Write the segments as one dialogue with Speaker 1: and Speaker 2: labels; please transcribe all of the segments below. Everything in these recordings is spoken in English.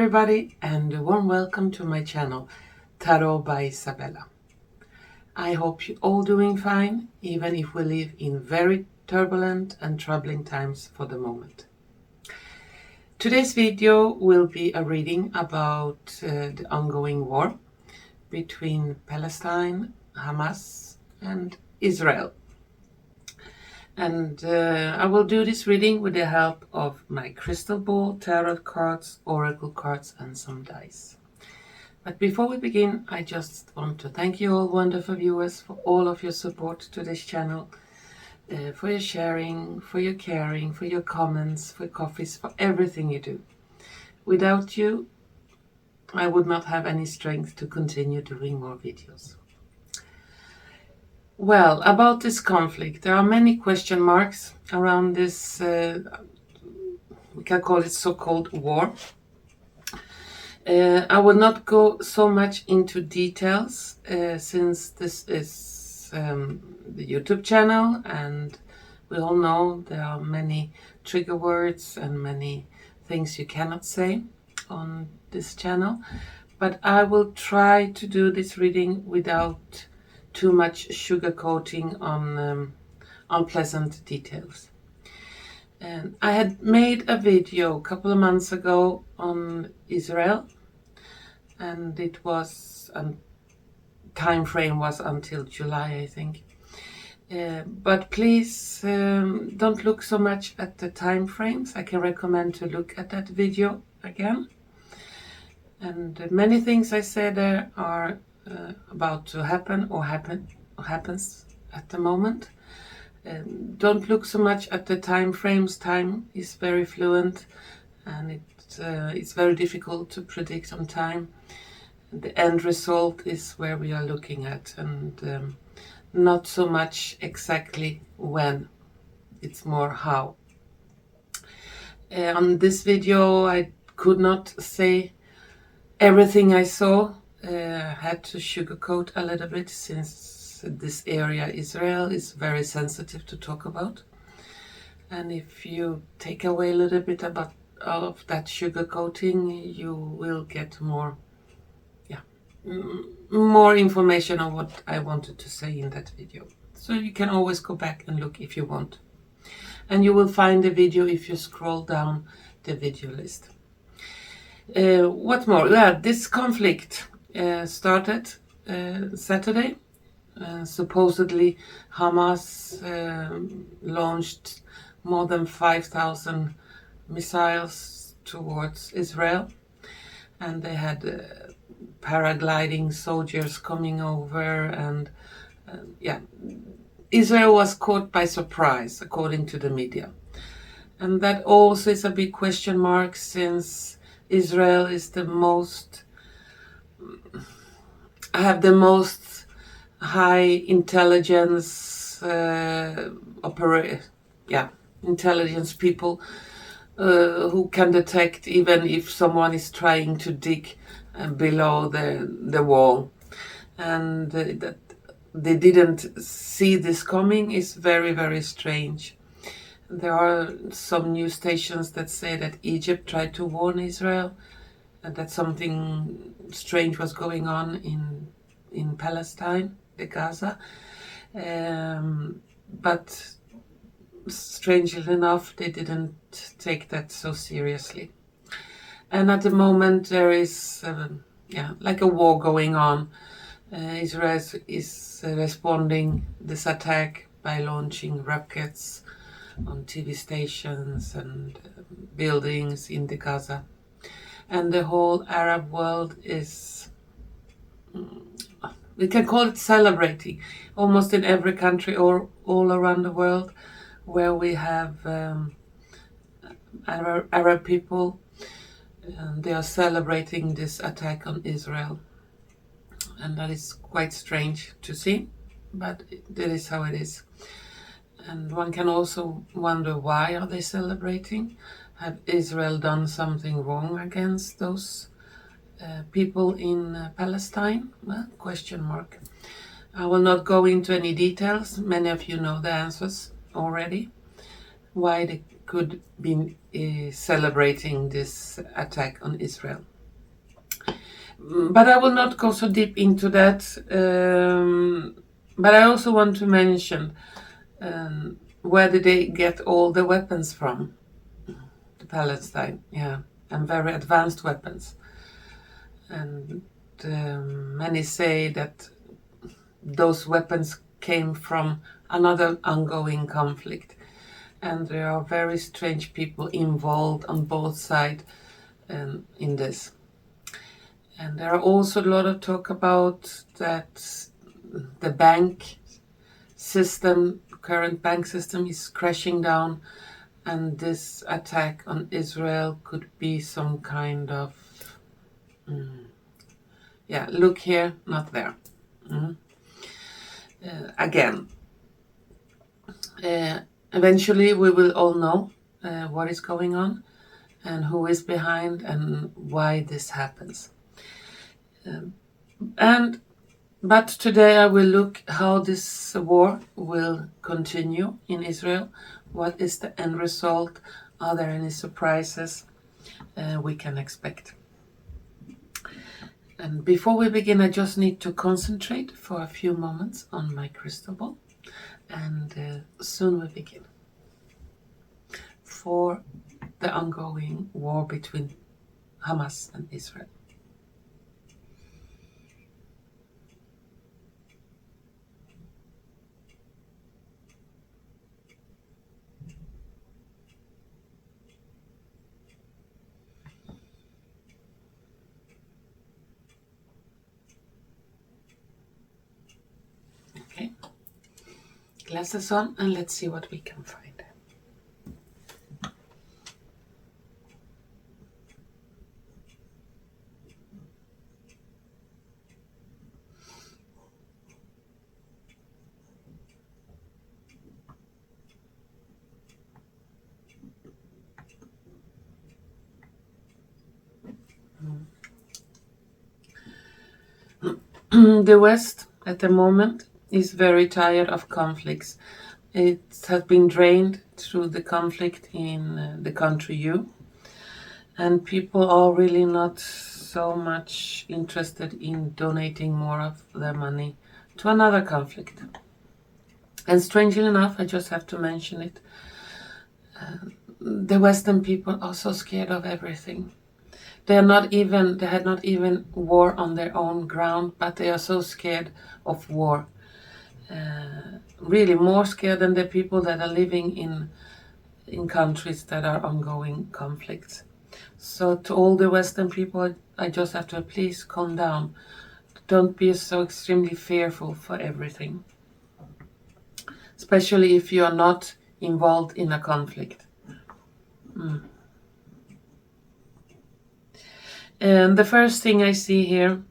Speaker 1: everybody, and a warm welcome to my channel, Tarot by Izabela. I hope you're all doing fine, even if we live in very turbulent and troubling times for the moment. Today's video will be a reading about the ongoing war between Palestine, Hamas, and Israel. And I will do this reading with the help of my crystal ball, tarot cards, oracle cards, and some dice. But before we begin, I just want to thank you all wonderful viewers for all of your support to this channel, for your sharing, for your caring, for your comments, for coffees, for everything you do. Without you, I would not have any strength to continue doing more videos. Well, about this conflict, there are many question marks around this, we can call it so-called war. I will not go so much into details since this is the YouTube channel, and we all know there are many trigger words and many things you cannot say on this channel. But I will try to do this reading without too much sugarcoating on unpleasant details. And I had made a video a couple of months ago on Israel, and it was time frame was until July, I think. But please don't look so much at the time frames. I can recommend to look at that video again. And many things I said there are about to happen or happens at the moment. Don't look so much at the time frames. Time is very fluent, and it's very difficult to predict on time. The end result is where we are looking at, and not so much exactly when, it's more how. On this video I could not say everything I saw. Had to sugarcoat a little bit since this area, Israel, is very sensitive to talk about. And if you take away a little bit about of that sugarcoating, you will get more information on what I wanted to say in that video. So you can always go back and look if you want. And you will find the video if you scroll down the video list. What more? Yeah, this conflict started Saturday. Supposedly Hamas launched more than 5,000 missiles towards Israel, and they had paragliding soldiers coming over, and Israel was caught by surprise, according to the media. And that also is a big question mark, since Israel is the most high intelligence intelligence people who can detect even if someone is trying to dig below the wall, and that they didn't see this coming is very, very strange. There are some news stations that say that Egypt tried to warn Israel and that something strange was going on in Palestine, the Gaza, but strangely enough they didn't take that so seriously. And at the moment there is like a war going on. Israel is responding this attack by launching rockets on TV stations and buildings in the Gaza. And the whole Arab world is, we can call it celebrating, almost in every country or all around the world where we have Arab people. They are celebrating this attack on Israel, and that is quite strange to see, but that is how it is. And one can also wonder, why are they celebrating? Have Israel done something wrong against those people in Palestine? Well, question mark. I will not go into any details. Many of you know the answers already. Why they could be celebrating this attack on Israel. But I will not go so deep into that. But I also want to mention where did they get all the weapons from? The Palestine, yeah, and very advanced weapons. And many say that those weapons came from another ongoing conflict. And there are very strange people involved on both sides in this. And there are also a lot of talk about that the bank system, current bank system, is crashing down, and this attack on Israel could be some kind of look here, not there. Again, eventually we will all know what is going on and who is behind and why this happens. But today I will look how this war will continue in Israel. What is the end result? Are there any surprises we can expect? And before we begin, I just need to concentrate for a few moments on my crystal ball. And soon we begin. For the ongoing war between Hamas and Israel. Okay, glasses on, and let's see what we can find. The West at the moment is very tired of conflicts. It has been drained through the conflict in the country U, and people are really not so much interested in donating more of their money to another conflict. And strangely enough, I just have to mention it, the Western people are so scared of everything. They had not even war on their own ground, but they are so scared of war. Really more scared than the people that are living in countries that are ongoing conflicts. So to all the Western people, I just have to please calm down. Don't be so extremely fearful for everything. Especially if you are not involved in a conflict. And the first thing I see here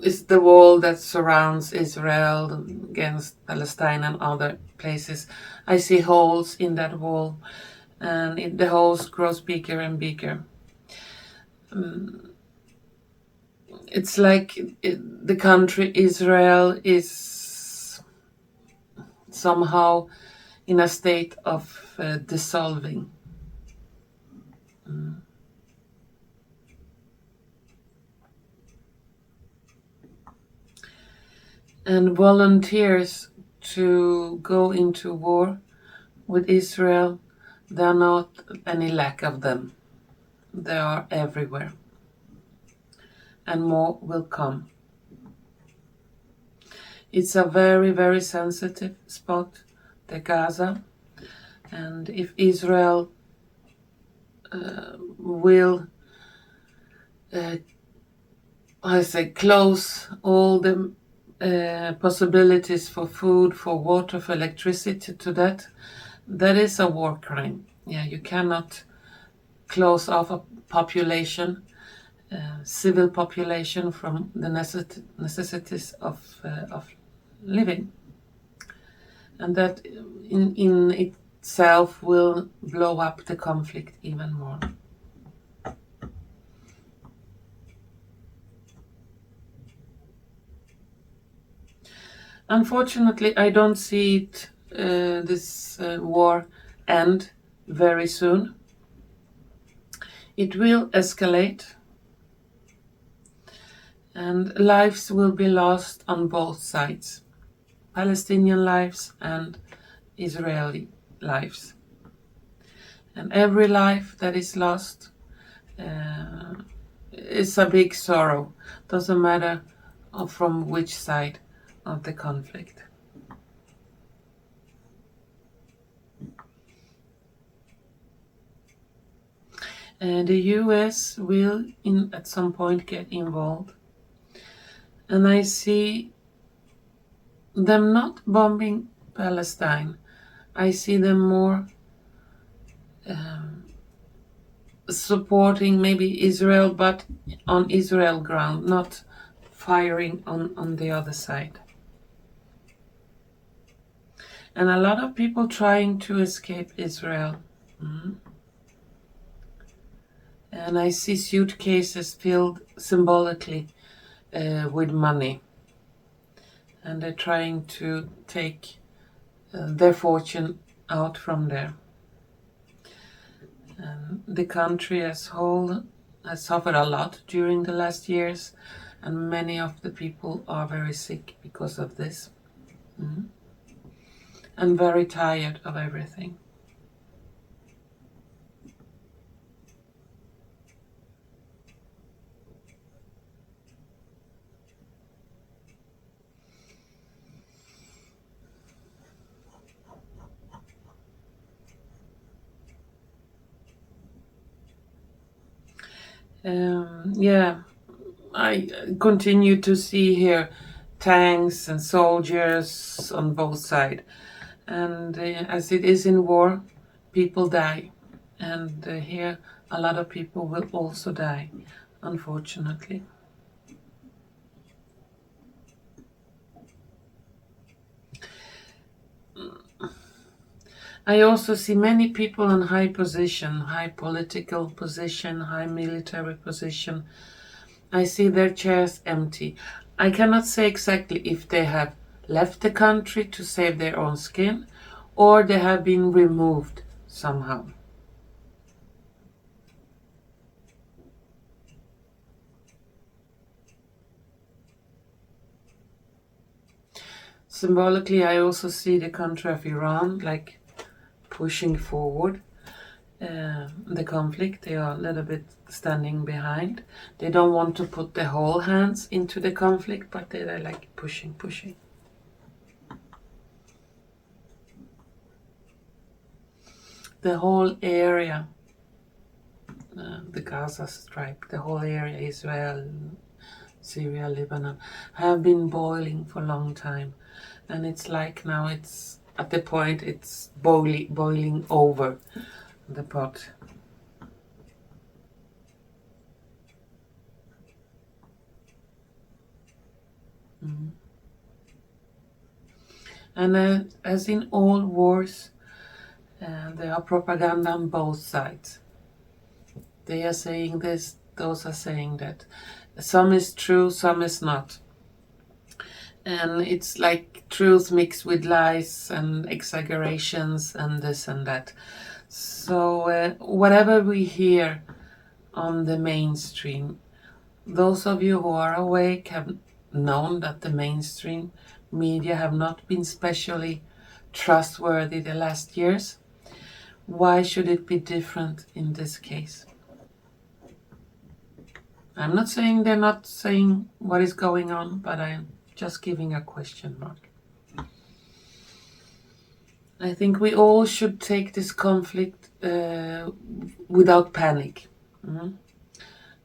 Speaker 1: is the wall that surrounds Israel against Palestine and other places. I see holes in that wall, and the holes grows bigger and bigger. It's like the country Israel is somehow in a state of dissolving. And volunteers to go into war with Israel, there are not any lack of them. They are everywhere. And more will come. It's a very, very sensitive spot, the Gaza. And if Israel will, close all the possibilities for food, for water, for electricity to that is a war crime. Yeah, you cannot close off a population, civil population, from the necessities of living, and that in itself will blow up the conflict even more. Unfortunately, I don't see this war end very soon. It will escalate, And lives will be lost on both sides, Palestinian lives and Israeli lives. And every life that is lost is a big sorrow. Doesn't matter from which side of the conflict. And the US will at some point get involved. And I see them not bombing Palestine. I see them more supporting maybe Israel, but on Israel ground, not firing on the other side. And a lot of people trying to escape Israel. And I see suitcases filled symbolically with money. And they're trying to take their fortune out from there. And the country as whole has suffered a lot during the last years, and many of the people are very sick because of this. And very tired of everything. Yeah, I continue to see here tanks and soldiers on both sides. And as it is in war, people die. And here a lot of people will also die, unfortunately. I also see many people in high position, high political position, high military position. I see their chairs empty. I cannot say exactly if they have left the country to save their own skin or they have been removed somehow. Symbolically, I also see the country of Iran like pushing forward the conflict. They are a little bit standing behind. They don't want to put their whole hands into the conflict, but they're like pushing. The whole area, the Gaza Strip, the whole area, Israel, Syria, Lebanon, have been boiling for a long time. And it's like now it's at the point it's boiling over the pot. And as in all wars, there are propaganda on both sides. They are saying this, those are saying that. Some is true, some is not. And it's like truth mixed with lies and exaggerations and this and that. So whatever we hear on the mainstream, those of you who are awake have known that the mainstream media have not been specially trustworthy the last years. Why should it be different in this case? I'm not saying they're not saying what is going on, but I'm just giving a question mark. I think we all should take this conflict without panic.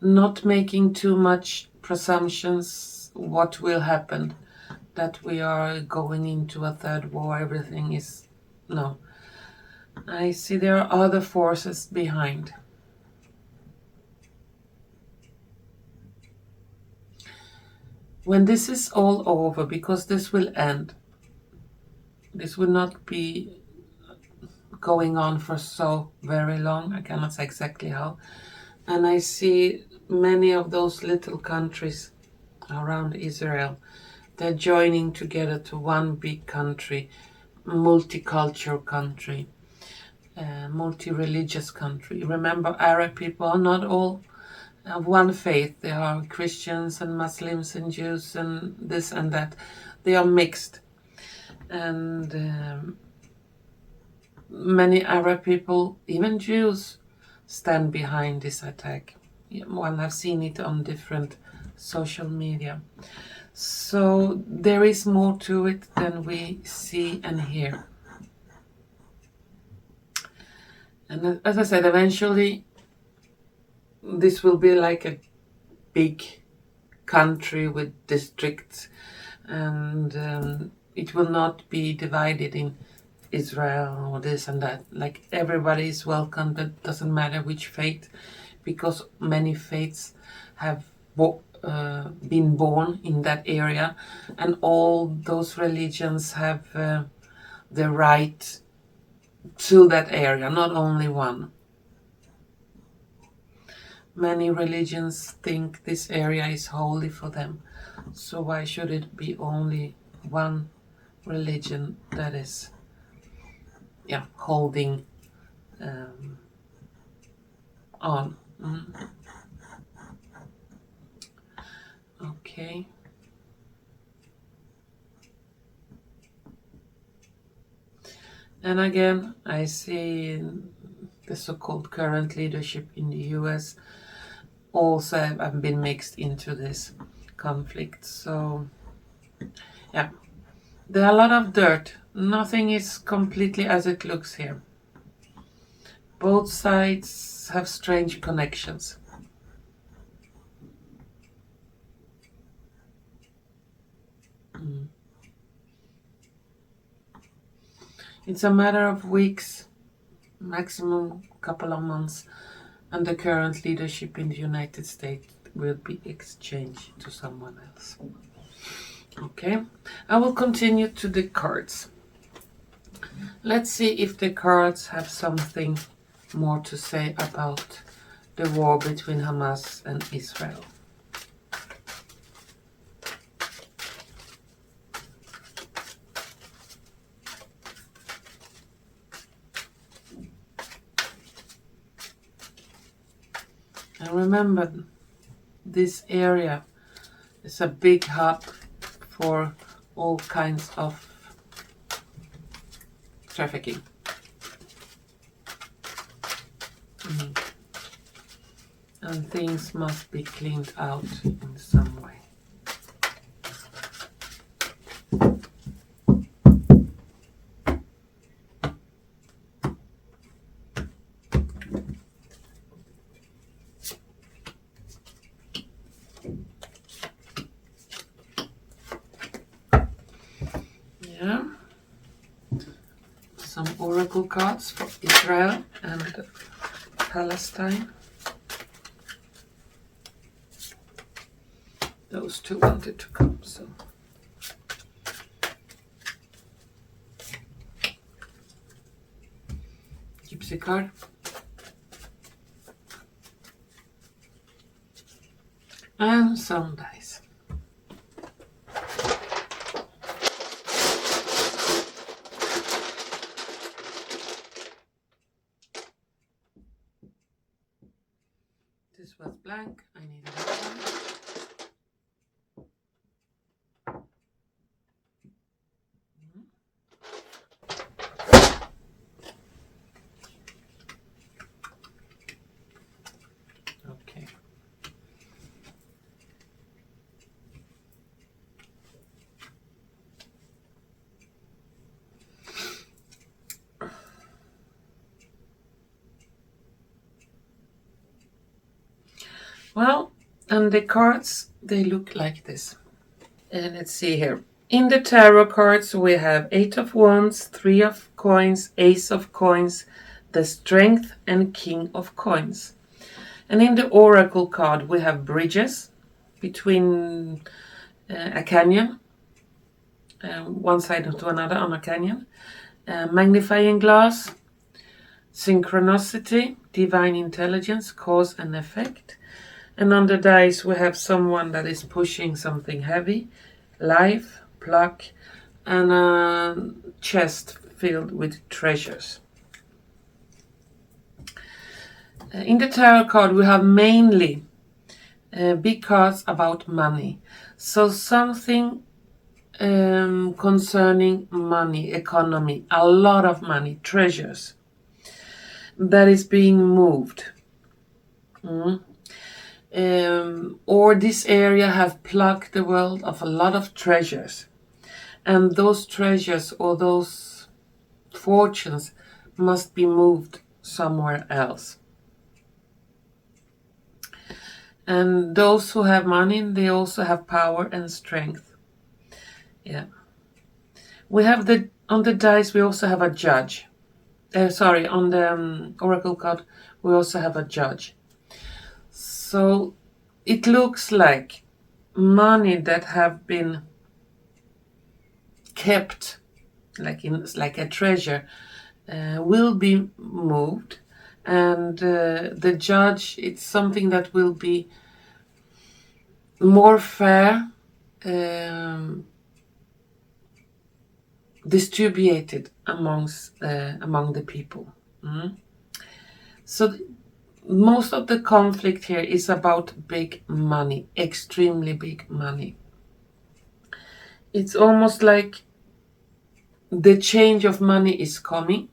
Speaker 1: Not making too much presumptions what will happen, that we are going into a third war, everything is... No. I see there are other forces behind. When this is all over, because this will end, this will not be going on for so very long, I cannot say exactly how, and I see many of those little countries around Israel, they're joining together to one big country, multicultural country, multi-religious country. Remember, Arab people are not all one faith. There are Christians and Muslims and Jews and this and that. They are mixed. And many Arab people, even Jews, stand behind this attack. One has seen it on different social media. So there is more to it than we see and hear. And as I said, eventually this will be like a big country with districts, and it will not be divided in Israel or this and that. Like, everybody is welcome. It doesn't matter which faith, because many faiths have been born in that area, and all those religions have the right to that area, not only one. Many religions think this area is holy for them, so why should it be only one religion that is holding on? Okay. And again, I see the so-called current leadership in the US also have been mixed into this conflict. So, yeah, there are a lot of dirt. Nothing is completely as it looks here. Both sides have strange connections. It's a matter of weeks, maximum couple of months, and the current leadership in the United States will be exchanged to someone else. Okay, I will continue to the cards. Let's see if the cards have something more to say about the war between Hamas and Israel. And remember, this area is a big hub for all kinds of trafficking. And things must be cleaned out in some way. Yeah. Some oracle cards for Israel and Palestine. Those two wanted to come, so. Gypsy card. And some dice. This was blank. I need another one. Okay. Well, and the cards, they look like this. And let's see here. In the tarot cards, we have 8 of Wands, 3 of Coins, Ace of Coins, the Strength, and King of Coins. And in the Oracle card, we have bridges between a canyon, one side to another on a canyon, magnifying glass, synchronicity, divine intelligence, cause and effect. And on the dice, we have someone that is pushing something heavy, life, pluck, and a chest filled with treasures. In the tarot card, we have mainly big cards about money. So something concerning money, economy, a lot of money, treasures that is being moved. Or this area have plugged the world of a lot of treasures, and those treasures or those fortunes must be moved somewhere else. And those who have money, they also have power and strength. Yeah. We have on the dice, we also have a judge. On the oracle card, we also have a judge. So it looks like money that have been kept, like a treasure, will be moved, and the judge, it's something that will be more fair, distributed among the people. So most of the conflict here is about big money, extremely big money. It's almost like the change of money is coming,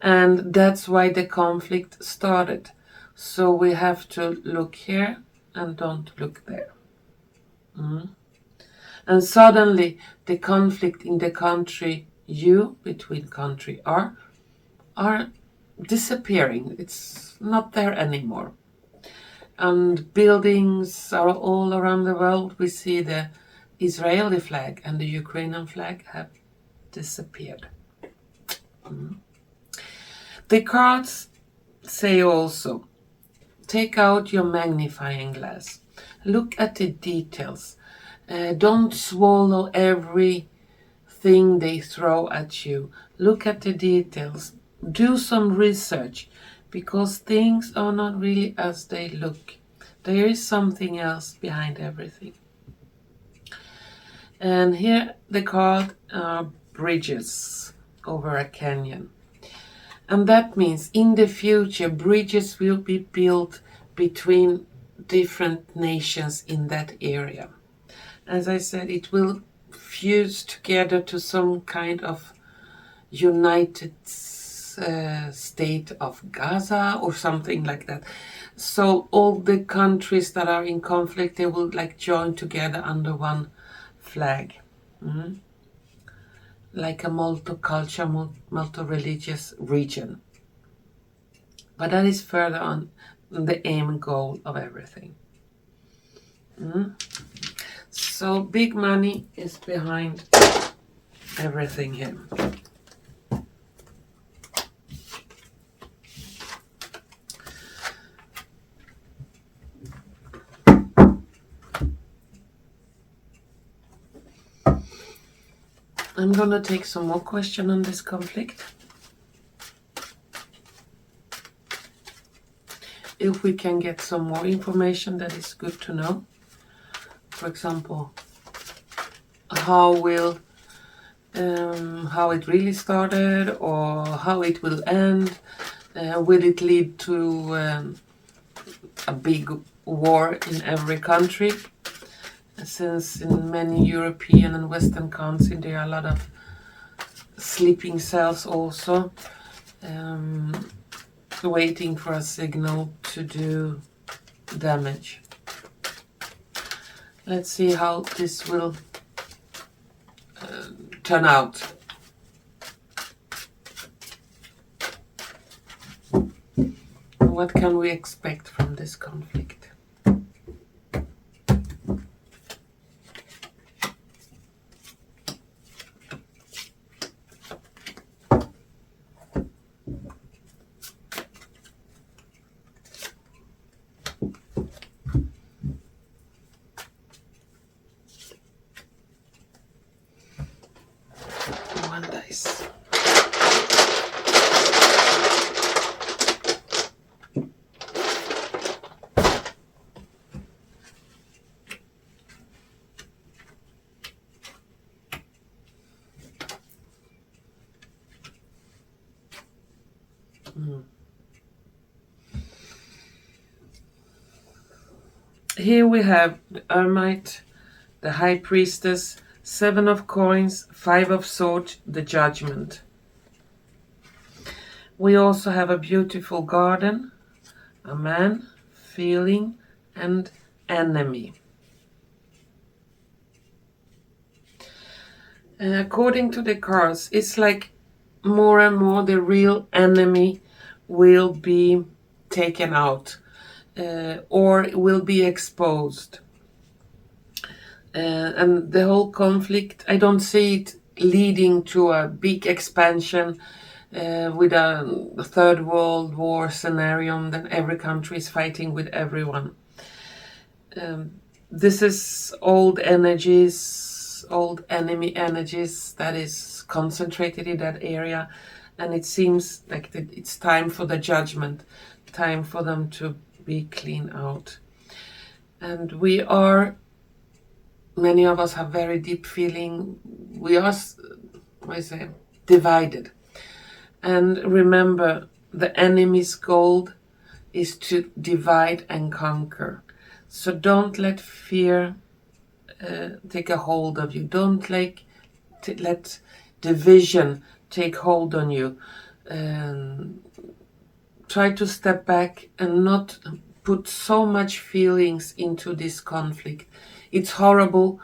Speaker 1: and that's why the conflict started. So we have to look here and don't look there. And suddenly the conflict in the country between country are disappearing. It's not there anymore. And buildings are all around the world. We see the Israeli flag and the Ukrainian flag have disappeared. The cards say also, take out your magnifying glass. Look at the details. Don't swallow everything they throw at you. Look at the details. Do some research, because things are not really as they look. There is something else behind everything. And here the card are bridges over a canyon. And that means in the future bridges will be built between different nations in that area. As I said, it will fuse together to some kind of united state of Gaza or something like that. So all the countries that are in conflict, they will join together under one flag. Like a multicultural, multi-religious region. But that is further on the aim and goal of everything. So big money is behind everything here. I'm gonna take some more questions on this conflict. If we can get some more information, that is good to know. For example, how it really started, or how it will end. Will it lead to a big war in every country? Since in many European and Western countries there are a lot of sleeping cells also, waiting for a signal to do damage. Let's see how this will turn out. What can we expect from this conflict? One dice. Here we have the Ermite, the High Priestess, 7 of Coins, 5 of Swords, the Judgment. We also have a beautiful garden, a man, feeling, and enemy. According to the cards, it's like more and more the real enemy will be taken out or will be exposed. And the whole conflict, I don't see it leading to a big expansion with a third world war scenario, then every country is fighting with everyone. This is old energies, old enemy energies that is concentrated in that area, and it seems like it's time for the judgment, time for them to be clean out. And we are, many of us have very deep feeling, we are, divided. And remember, the enemy's goal is to divide and conquer. So don't let fear take a hold of you. Don't let division take hold on you. Try to step back and not put so much feelings into this conflict. It's horrible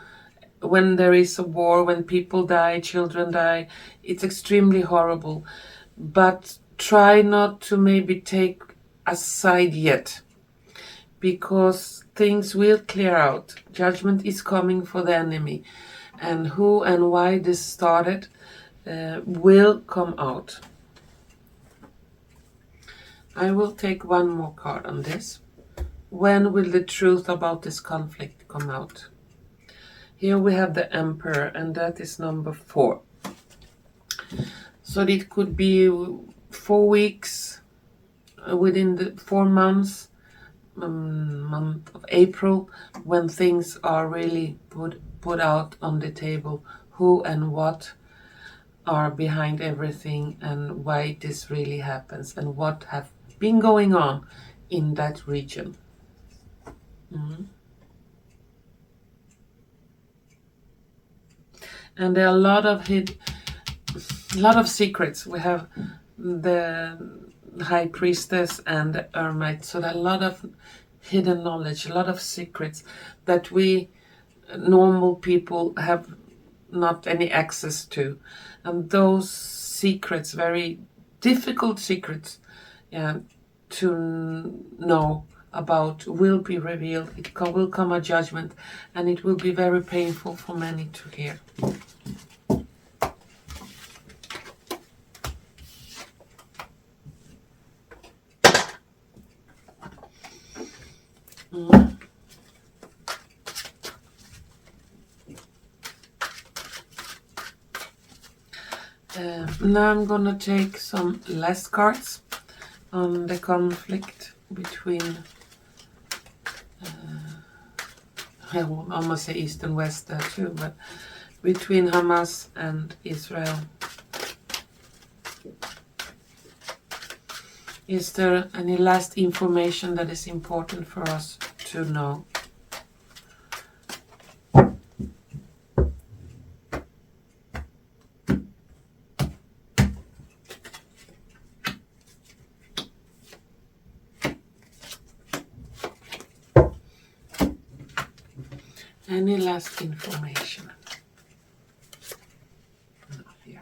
Speaker 1: when there is a war, when people die, children die. It's extremely horrible. But try not to maybe take a side yet, because things will clear out. Judgment is coming for the enemy, and who and why this started will come out. I will take one more card on this. When will the truth about this conflict come out? Here we have the Emperor, and that is number 4. So it could be 4 weeks, within the 4 months, month of April, when things are really put out on the table, who and what are behind everything, and why this really happens, and what have been going on in that region. And there are a lot of secrets. We have the High Priestess and the Ermite, so there are a lot of hidden knowledge, a lot of secrets that we normal people have not any access to, and those secrets, very difficult secrets, to know about, will be revealed. It will come a judgment, and it will be very painful for many to hear. Now I'm gonna take some less cards on the conflict between I almost say East and West there too, but between Hamas and Israel. Is there any last information that is important for us to know? Any last information? Not here.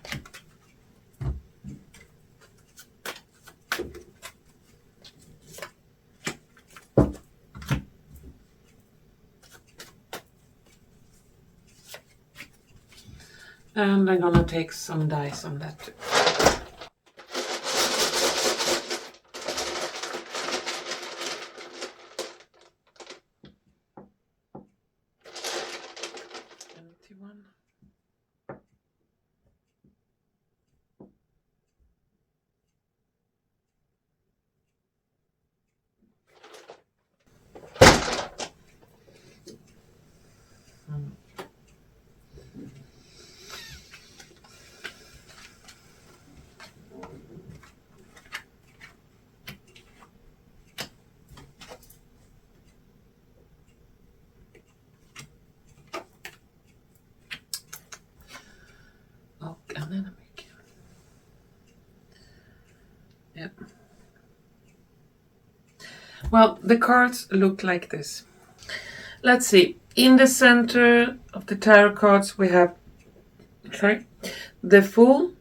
Speaker 1: And I'm gonna take some dice on that too. Well, the cards look like this. Let's see. In the center of the tarot cards, we have the Fool,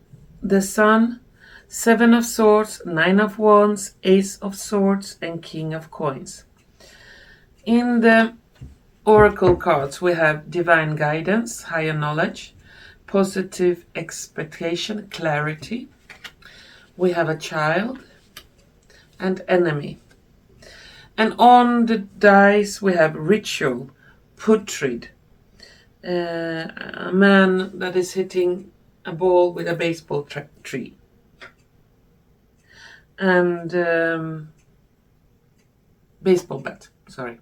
Speaker 1: the Sun, Seven of Swords, Nine of Wands, Ace of Swords, and King of Coins. In the Oracle cards, we have Divine Guidance, Higher Knowledge, Positive Expectation, Clarity. We have a Child and Enemy. And on the dice, we have Ritual, Putrid, a man that is hitting a ball with a baseball tree. And baseball bat, sorry.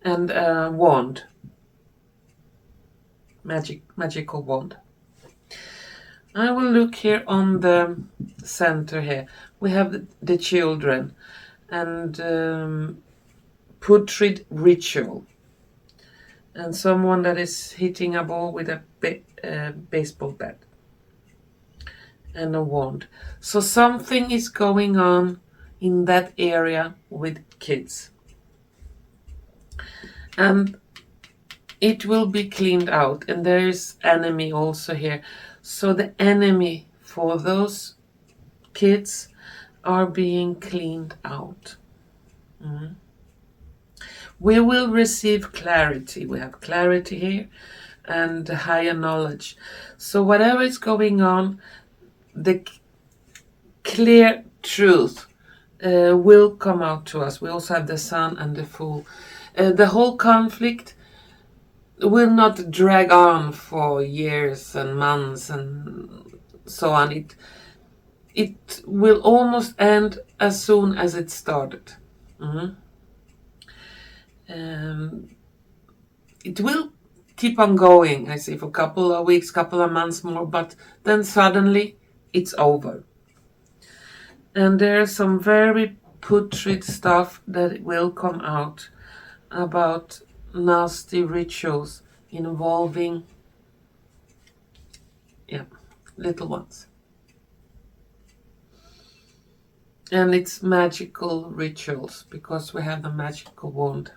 Speaker 1: And a wand. Magical wand. I will look here on the center here. We have the children and Putrid Ritual. And someone that is hitting a ball with a baseball bat. And a wand. So something is going on in that area with kids. And it will be cleaned out. And there is enemy also here. So the enemy for those kids are being cleaned out. We will receive clarity. We have clarity here and higher knowledge. So whatever is going on, the clear truth will come out to us. We also have the Sun and the Fool. The whole conflict will not drag on for years and months and so on. It will almost end as soon as it started. It will keep on going, I see, for a couple of weeks, couple of months more, but then suddenly it's over. And there's some very putrid stuff that will come out about nasty rituals involving little ones. And it's magical rituals because we have the magical wand.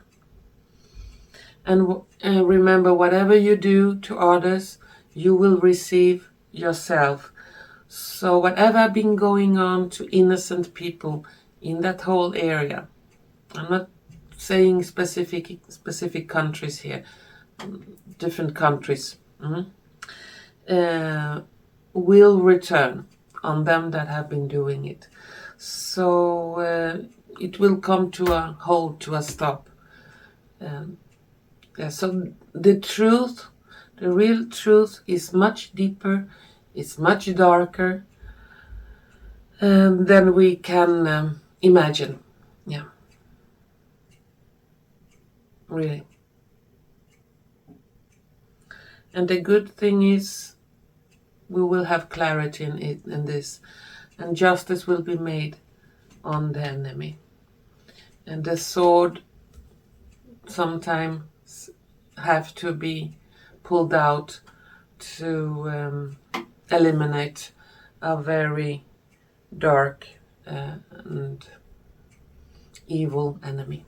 Speaker 1: And remember, whatever you do to others, you will receive yourself. So whatever been going on to innocent people in that whole area, I'm not saying specific countries here, different countries, will return on them that have been doing it. So it will come to a halt, to a stop. So the truth, the real truth is much deeper, it's much darker than we can imagine. Yeah. Really. And the good thing is we will have clarity in this, and justice will be made on the enemy. And the sword sometimes have to be pulled out to eliminate a very dark and evil enemy.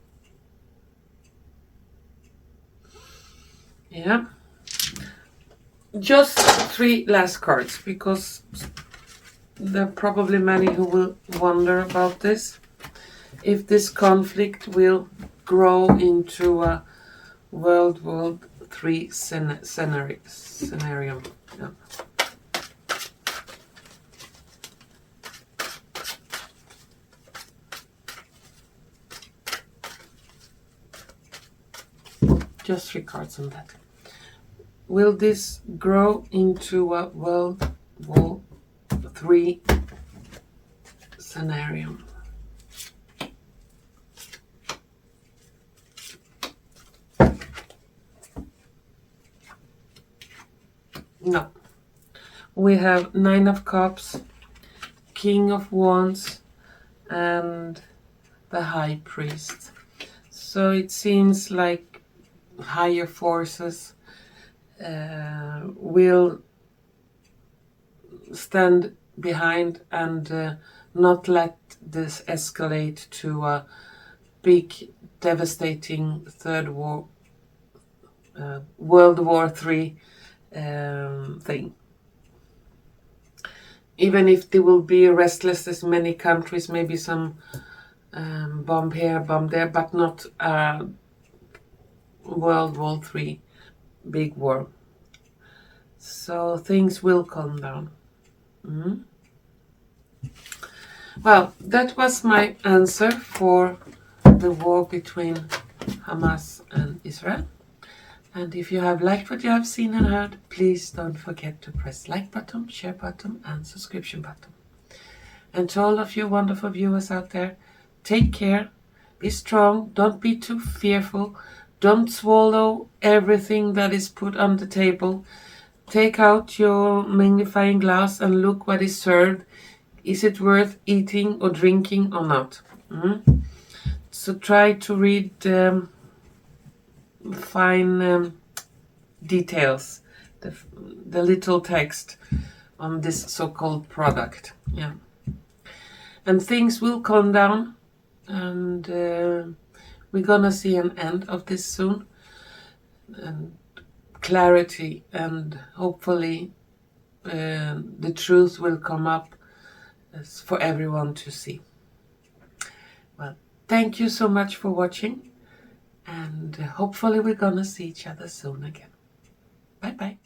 Speaker 1: Yeah. Just 3 last cards, because there are probably many who will wonder about this. If this conflict will grow into a World War III scenario. Yeah. Just 3 cards on that. Will this grow into a World War III scenario? No. We have 9 of Cups, King of Wands, and the High Priest. So it seems like higher forces will stand behind and not let this escalate to a big, devastating World War III thing. Even if there will be restlessness in many countries, maybe some bomb here, bomb there, but not World War III, big war. So things will calm down. Well, that was my answer for the war between Hamas and Israel. And if you have liked what you have seen and heard, please don't forget to press like button, share button, and subscription button. And to all of you wonderful viewers out there, take care, be strong, don't be too fearful, don't swallow everything that is put on the table. Take out your magnifying glass and look what is served. Is it worth eating or drinking or not? So try to read fine details, the little text on this so-called product. Yeah. And things will calm down, and we're gonna see an end of this soon, and clarity, and hopefully the truth will come up for everyone to see. Well, thank you so much for watching, and hopefully we're gonna see each other soon again. Bye bye.